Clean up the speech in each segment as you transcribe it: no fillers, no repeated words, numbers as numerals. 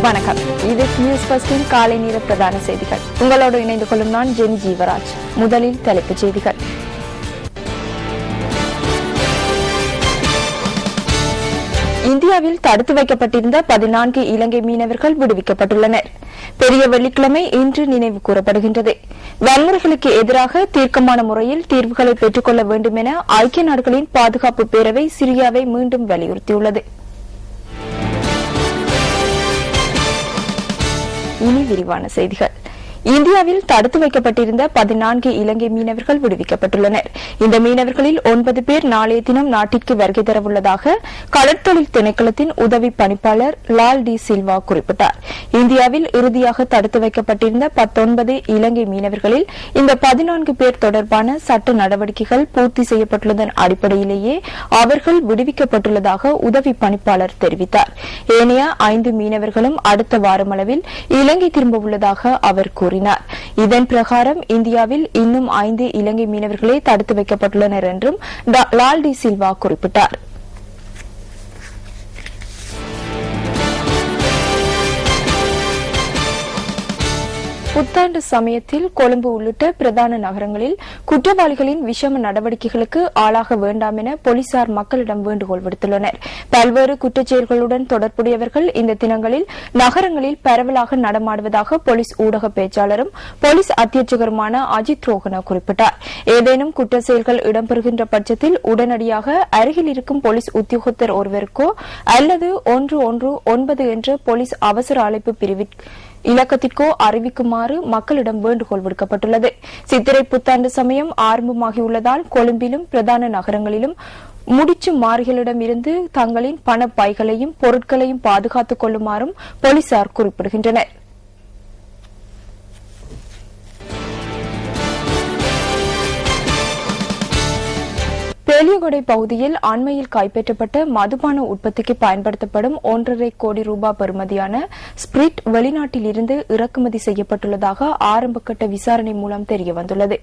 வணக்கம். இது நியூஸ் ஃபர்ஸ்டின் காலை நேர பிரதான செய்திகள். உங்களோடு இணைந்து கொள்ளும் நான் ஜெனி ஜீவராஜ். முதலில் தலைப்புச் செய்திகள். இந்தியாவில் தடுத்து வைக்கப்பட்டிருந்த 14 இலங்கை மீனவர்கள் விடுவிக்கப்பட்டுள்ளனர். பெரிய வெள்ளிக்கிழமை இன்று நினைவு கூறப்படுகின்றது. வன்முறைகளுக்கு எதிராக தீர்க்கமான முறையில் தீர்வுகளை பெற்றுக் கொள்ள வேண்டும் என ஐக்கிய நாடுகளின் பாதுகாப்பு பேரவை சிரியாவை மீண்டும் வலியுறுத்தியுள்ளது. இனி விரிவான செய்திகள். இந்தியாவில் தடுத்து வைக்கப்பட்டிருந்த 14 இலங்கை மீனவர்கள் விடுவிக்கப்பட்டுள்ளனர். இந்த மீனவர்களில் 9 பேர் நாளைய தினம் நாட்டிற்கு வருகை தரவுள்ளதாக கடற்தொழில் திணைக்களத்தின் உதவி பணிப்பாளர் லால் டி சில்வா குறிப்பிட்டார். இந்தியாவில் இறுதியாக தடுத்து வைக்கப்பட்டிருந்த 19 இலங்கை மீனவர்களில் இந்த 14 பேர் தொடர்பான சட்ட நடவடிக்கைகள் பூர்த்தி செய்யப்பட்டுள்ளதன் அடிப்படையிலேயே அவர்கள் விடுவிக்கப்பட்டுள்ளதாக உதவி பணிப்பாளர் தெரிவித்தார். ஏனைய 5 மீனவர்களும் அடுத்த வாரமளவில் இலங்கை திரும்ப உள்ளதாக அவர் கூறினார். இதன் பிரகாரம் இந்தியாவில் இன்னும் 5 இலங்கை மீனவர்களே தடுத்து வைக்கப்பட்டுள்ளனர் என்றும் லால் டி சில்வா குறிப்பிட்டார். புத்தாண்டு சமயத்தில் கொழும்பு உள்ளிட்ட பிரதான நகரங்களில் குற்றவாளிகளின் விஷம நடவடிக்கைகளுக்கு ஆளாக வேண்டாம் என போலீசார் மக்களிடம் வேண்டுகோள் விடுத்துள்ளனர். பல்வேறு குற்றச்செயல்களுடன் தொடர்புடையவர்கள் இந்த தினங்களில் நகரங்களில் பரவலாக நடமாடுவதாக போலீஸ் ஊடக பேச்சாளரும் போலீஸ் அத்தியட்சகருமான அஜித் ரோஹன குறிப்பிட்டார். ஏதேனும் குற்ற செயல்கள் இடம்பெறுகின்ற பட்சத்தில் உடனடியாக அருகில் இருக்கும் போலீஸ் உத்தியோகத்தர் ஒருவருக்கோ அல்லது 119 என்ற போலீஸ் அவசர அழைப்பு பிரிவிற்கு இலக்கத்திற்கோ அறிவிக்குமாறு மக்களிடம் வேண்டுகோள் விடுக்கப்பட்டுள்ளது. சித்திரை புத்தாண்டு சமயம் ஆரம்பமாகியுள்ளதால் கொழும்பிலும் பிரதான நகரங்களிலும் முடிச்சு மாறிகளிடமிருந்து தங்களின் பண பைகளையும் பொருட்களையும் பாதுகாத்துக் கொள்ளுமாறும் போலீசார் குறிப்பிடுகின்றனர். பேலியகொடை பகுதியில் அண்மையில் கைப்பற்றப்பட்ட மதுபான உற்பத்திக்கு பயன்படுத்தப்படும் 1.5 கோடி ரூபாய் பெறுமதியான ஸ்பிரிட் வெளிநாட்டில் இருந்து இறக்குமதி செய்யப்பட்டுள்ளதாக ஆரம்பகட்ட விசாரணை மூலம் தெரியவந்துள்ளது.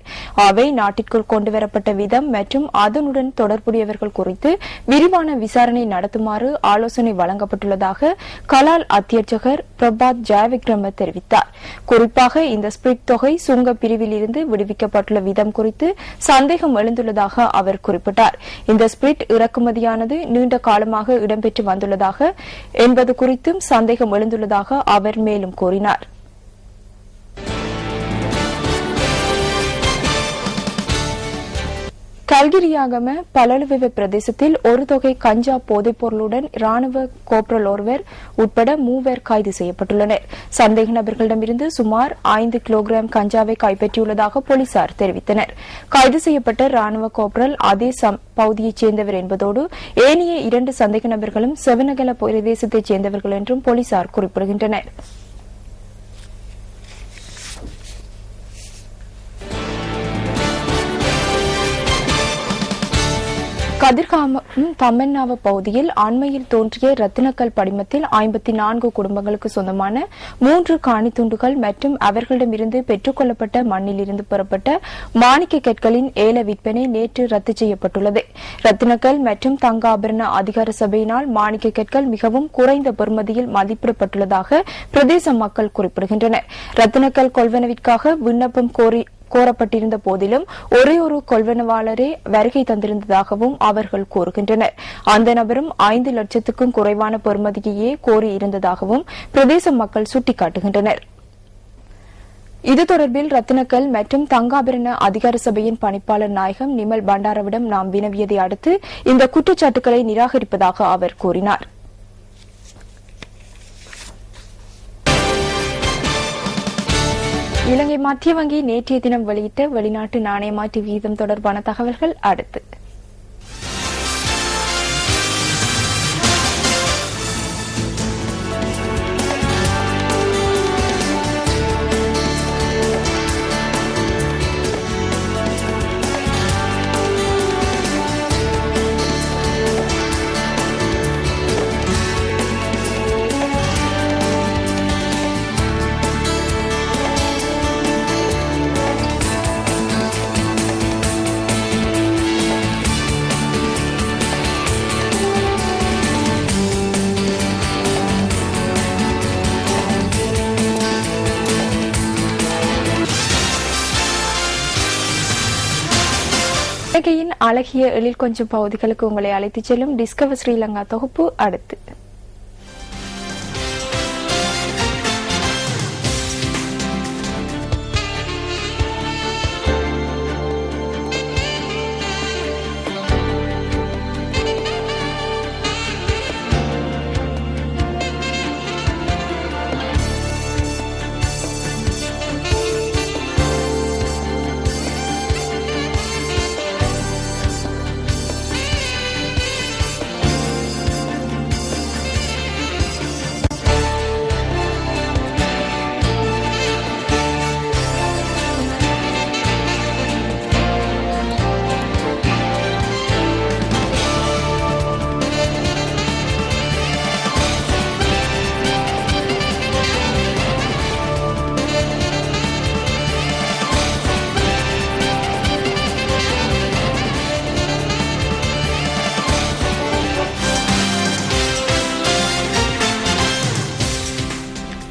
அவை நாட்டிற்குள் கொண்டுவரப்பட்ட விதம் மற்றும் அதனுடன் தொடர்புடையவர்கள் குறித்து விரிவான விசாரணை நடத்துமாறு ஆலோசனை வழங்கப்பட்டுள்ளதாக கலால் அத்தியட்சகர் பிரபாத் ஜெயவிக்ரம தெரிவித்தார். குறிப்பாக இந்த ஸ்பிரிட் தொகை சுங்க பிரிவில் இருந்து விடுவிக்கப்பட்டுள்ள விதம் குறித்து சந்தேகம் எழுந்துள்ளதாக அவர் குறிப்பிட்டார். இந்த ஸ்பிரிட் இறக்குமதியானது நீண்ட காலமாக இடம்பெற்று வந்துள்ளதாக என்பது குறித்தும் சந்தேகம் எழுந்துள்ளதாக அவர் மேலும் கூறினார். கல்கிரியாகம பலலுவிவ பிரதேசத்தில் ஒரு தொகை கஞ்சா போதைப் பொருளுடன் ராணுவ கோப்ரல் ஒருவர் உட்பட 3 கைது செய்யப்பட்டுள்ளனர். சந்தேக நபர்களிடமிருந்து சுமார் 5 கிலோகிராம் கஞ்சாவை கைப்பற்றியுள்ளதாக போலீசார் தெரிவித்தனர். கைது செய்யப்பட்ட ராணுவ கோப்ரல் அதே பகுதியைச் சேர்ந்தவர் என்பதோடு ஏனைய 2 சந்தேக நபர்களும் செவனகல பிரதேசத்தைச் சேர்ந்தவர்கள் என்றும் போலீசார் குறிப்பிடுகின்றனர். கதிர்காமம் தமன்னாவ பகுதியில் அண்மையில் தோன்றிய ரத்தினக்கல் படிமத்தில் 54 குடும்பங்களுக்கு சொந்தமான 3 காணித்துண்டுகள் மற்றும் அவர்களிடமிருந்து பெற்றுக் கொள்ளப்பட்ட மண்ணிலிருந்து பெறப்பட்ட மாணிக்க கற்களின் ஏல விற்பனை நேற்று ரத்து செய்யப்பட்டுள்ளது. ரத்தினக்கல் மற்றும் தங்க ஆபரண அதிகார சபையினால் மாணிக்க கற்கள் மிகவும் குறைந்த பெறுமதியில் மதிப்பிடப்பட்டுள்ளதாக பிரதேச மக்கள் குறிப்பிடுகின்றனர். ரத்தினக்கல் கொள்வனவிற்காக விண்ணப்பம் கோரப்பட்டிருந்த போதிலும் ஒரே ஒரு கொள்வனவாளரே வருகை தந்திருந்ததாகவும் அவர்கள் கூறுகின்றனர். அந்த நபரும் 5 லட்சத்துக்கும் குறைவான பெறுமதியையே கோரியிருந்ததாகவும் பிரதேச மக்கள் சுட்டிக்காட்டுகின்றனர். இது தொடர்பில் ரத்தினக்கல் மற்றும் தங்காபரண அதிகார சபையின் பணிப்பாளர் நாயகம் நிமல் பண்டாரவிடம் நாம் வினவியதை அடுத்து இந்த குற்றச்சாட்டுகளை நிராகரிப்பதாக அவர் கூறினார். இலங்கை மத்திய வங்கி நேற்றைய தினம் வெளியிட்ட வெளிநாட்டு நாணய மாற்று வீதம் தொடர்பான தகவல்கள் அடுத்து. அழகிய எழில் கொஞ்சம் பகுதிகளுக்கு உங்களை அழைத்துச் செல்லும் டிஸ்கவர் ஸ்ரீலங்கா தொகுப்பு அடுத்து.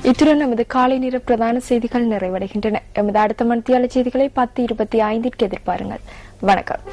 இத்துடன் நமது காலை நேர பிரதான செய்திகள் நிறைவடைகின்றன. எமது அடுத்த மணித்தியால செய்திகளை 10:25 எதிர்பாருங்கள். வணக்கம்.